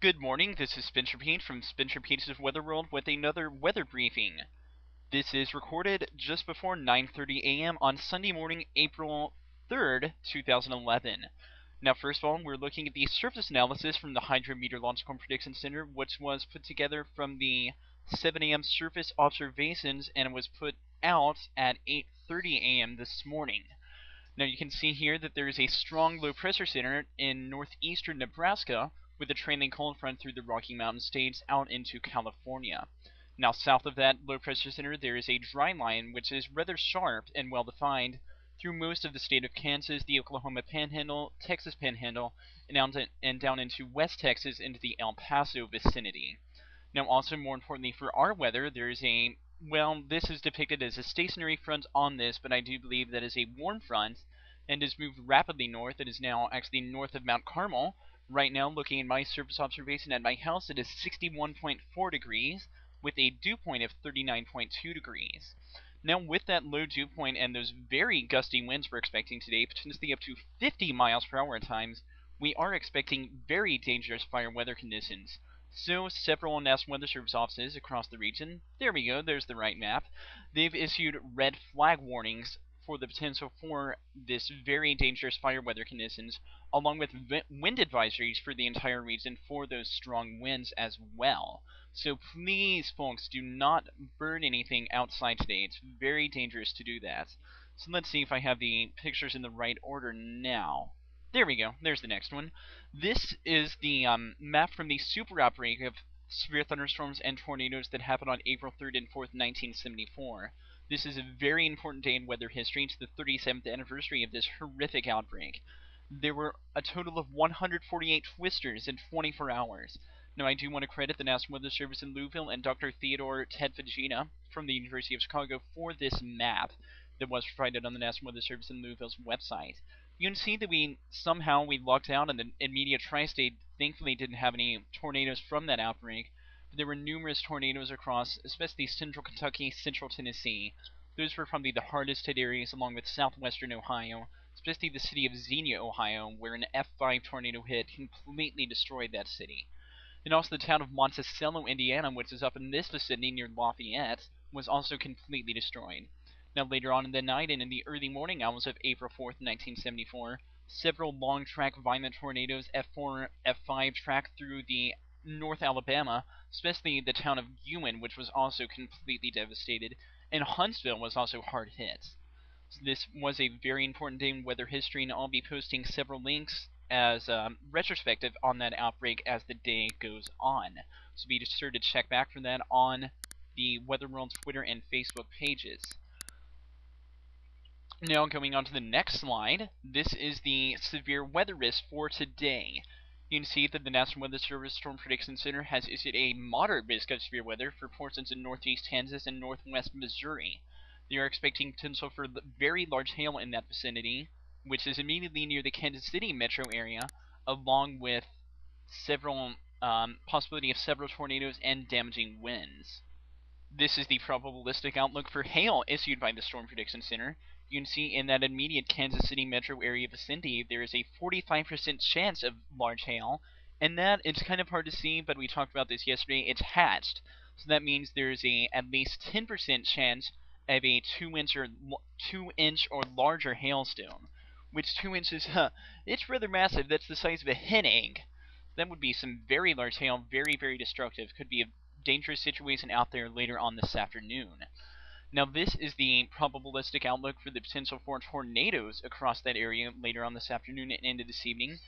Good morning, this is Spencer Pete from Spencer Pete's Weather World with another weather briefing. This is recorded just before 9:30 a.m. on Sunday morning, April 3rd, 2011. Now, first of all, we're looking at the surface analysis from the Hydrometeorological Prediction Center, which was put together from the 7 a.m. surface observations, and it was put out at 8:30 a.m. this morning. Now you can see here that there is a strong low pressure center in northeastern Nebraska with a trailing cold front through the Rocky Mountain states out into California. Now south of that low pressure center there is a dry line which is rather sharp and well defined through most of the state of Kansas, the Oklahoma Panhandle, Texas Panhandle, and down into West Texas into the El Paso vicinity. Now also more importantly for our weather, there is this is depicted as a stationary front on this, but I do believe that is a warm front and has moved rapidly north. It is now actually north of Mount Carmel. Right now, looking at my surface observation at my house, it is 61.4 degrees with a dew point of 39.2 degrees. Now, with that low dew point and those very gusty winds we're expecting today, potentially up to 50 miles per hour at times, we are expecting very dangerous fire weather conditions. So, several National Weather Service offices across the region, there we go, there's the right map, they've issued red flag warnings for the potential for this very dangerous fire weather conditions, along with wind advisories for the entire region for those strong winds as well. So please, folks, do not burn anything outside today. It's very dangerous to do that. So let's see if I have the pictures in the right order now. There we go. There's the next one. This is the map from the super outbreak of severe thunderstorms and tornadoes that happened on April 3rd and 4th, 1974. This is a very important day in weather history. It's the 37th anniversary of this horrific outbreak. There were a total of 148 twisters in 24 hours. Now, I do want to credit the National Weather Service in Louisville and Dr. Theodore Ted Fagina from the University of Chicago for this map that was provided on the National Weather Service in Louisville's website. You can see that we lucked out, and the immediate Tri-State thankfully didn't have any tornadoes from that outbreak. But there were numerous tornadoes across, especially central Kentucky, central Tennessee. Those were probably the hardest hit areas, along with southwestern Ohio, especially the city of Xenia, Ohio, where an F5 tornado hit completely destroyed that city. And also the town of Monticello, Indiana, which is up in this vicinity near Lafayette, was also completely destroyed. Now later on in the night and in the early morning hours of April 4th, 1974, several long-track violent tornadoes, F4, F5, tracked through the North Alabama, especially the town of Ewan, which was also completely devastated, and Huntsville was also hard hit. So this was a very important day in weather history, and I'll be posting several links as retrospective on that outbreak as the day goes on. So be sure to check back for that on the Weather World Twitter and Facebook pages. Now going on to the next slide, this is the severe weather risk for today. You can see that the National Weather Service Storm Prediction Center has issued a moderate risk of severe weather for portions in northeast Kansas and northwest Missouri. They are expecting potential for very large hail in that vicinity, which is immediately near the Kansas City metro area, along with several possibility of several tornadoes and damaging winds. This is the probabilistic outlook for hail issued by the Storm Prediction Center. You can see in that immediate Kansas City metro area vicinity, there is a 45% chance of large hail, and that it's kind of hard to see, but we talked about this yesterday. It's hatched, so that means there's a at least 10% chance of a 2-inch or larger hailstone, which 2 inches, it's rather massive. That's the size of a hen egg. That would be some very large hail, very, very destructive. Could be a dangerous situation out there later on this afternoon. Now this is the probabilistic outlook for the potential for tornadoes across that area later on this afternoon and into this evening.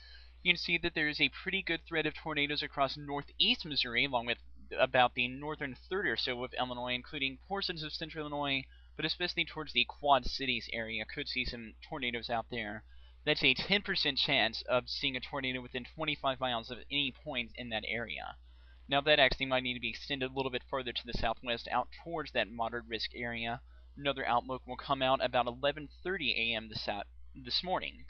You can see that there is a pretty good threat of tornadoes across northeast Missouri, along with about the northern third or so of Illinois, including portions of central Illinois, but especially towards the Quad Cities area. Could see some tornadoes out there. That's a 10% chance of seeing a tornado within 25 miles of any point in that area. Now that actually might need to be extended a little bit further to the southwest out towards that moderate risk area. Another outlook will come out about 11:30 a.m. this morning.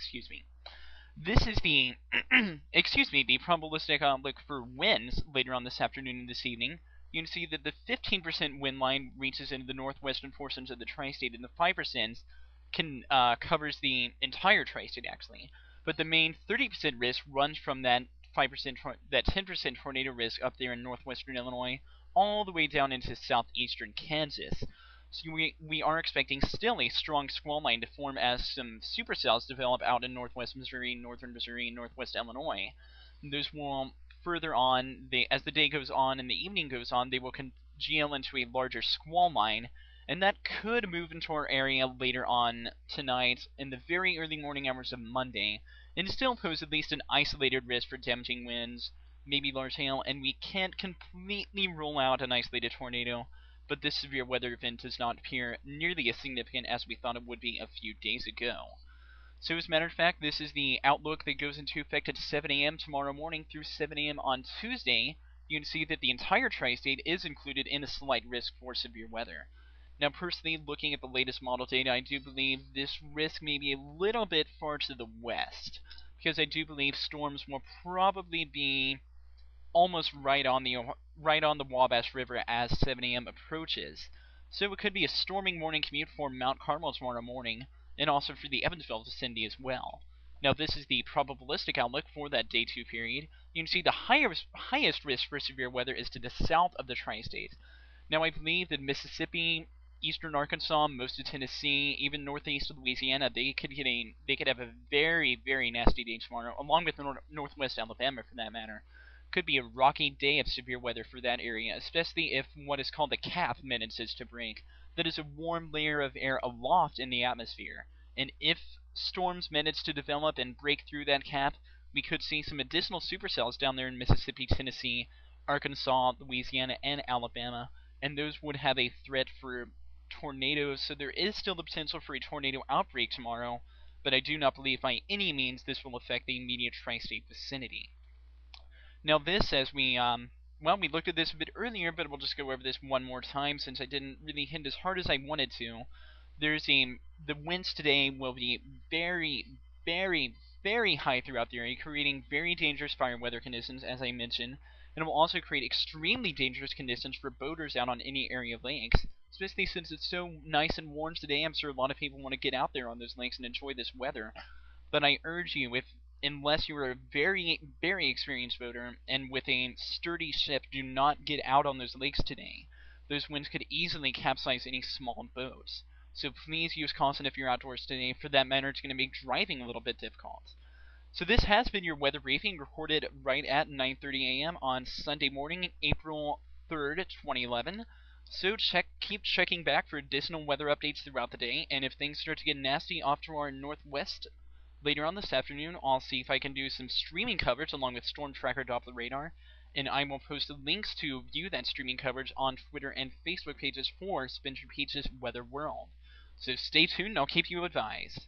This is the the probabilistic outlook for winds later on this afternoon and this evening. You can see that the 15% wind line reaches into the northwestern portions of the Tri-State, and the 5% covers the entire Tri-State actually. But the main 30% risk runs from that that 10% tornado risk up there in northwestern Illinois, all the way down into southeastern Kansas. So we are expecting still a strong squall line to form as some supercells develop out in northwest Missouri, northern Missouri, and northwest Illinois. Those will further on, as the day goes on and the evening goes on, they will congeal into a larger squall line, and that could move into our area later on tonight in the very early morning hours of Monday, and still pose at least an isolated risk for damaging winds, maybe large hail, and we can't completely rule out an isolated tornado, but this severe weather event does not appear nearly as significant as we thought it would be a few days ago. So as a matter of fact, this is the outlook that goes into effect at 7 a.m. tomorrow morning through 7 a.m. on Tuesday. You can see that the entire tri-state is included in a slight risk for severe weather. Now, personally, looking at the latest model data, I do believe this risk may be a little bit far to the west, because I do believe storms will probably be almost right on the Wabash River as 7 a.m. approaches. So it could be a storming morning commute for Mount Carmel tomorrow morning, and also for the Evansville vicinity as well. Now this is the probabilistic outlook for that day 2 period. You can see the highest risk for severe weather is to the south of the tri-state. Now I believe that Mississippi, eastern Arkansas, most of Tennessee, even northeast of Louisiana, they could have a very, very nasty day tomorrow, along with northwest Alabama for that matter. Could be a rocky day of severe weather for that area, especially if what is called the cap manages to break. That is a warm layer of air aloft in the atmosphere, and if storms manage to develop and break through that cap, we could see some additional supercells down there in Mississippi, Tennessee, Arkansas, Louisiana, and Alabama, and those would have a threat for tornadoes, so there is still the potential for a tornado outbreak tomorrow, but I do not believe by any means this will affect the immediate tri-state vicinity. Now this, as we looked at this a bit earlier, but we'll just go over this one more time since I didn't really hit as hard as I wanted to. The winds today will be very, very, very high throughout the area, creating very dangerous fire weather conditions, as I mentioned, and it will also create extremely dangerous conditions for boaters out on any area of lakes, especially since it's so nice and warm today. I'm sure a lot of people want to get out there on those lakes and enjoy this weather. But I urge you, unless you are a very, very experienced boater and with a sturdy ship, do not get out on those lakes today. Those winds could easily capsize any small boats. So please use caution if you're outdoors today. For that matter, it's going to make driving a little bit difficult. So this has been your weather briefing, recorded right at 9:30 a.m. on Sunday morning, April 3rd, 2011. So keep checking back for additional weather updates throughout the day, and if things start to get nasty off to our northwest later on this afternoon, I'll see if I can do some streaming coverage along with Storm Tracker Doppler Radar, and I will post links to view that streaming coverage on Twitter and Facebook pages for Spencer Peach's Weather World. So stay tuned, and I'll keep you advised.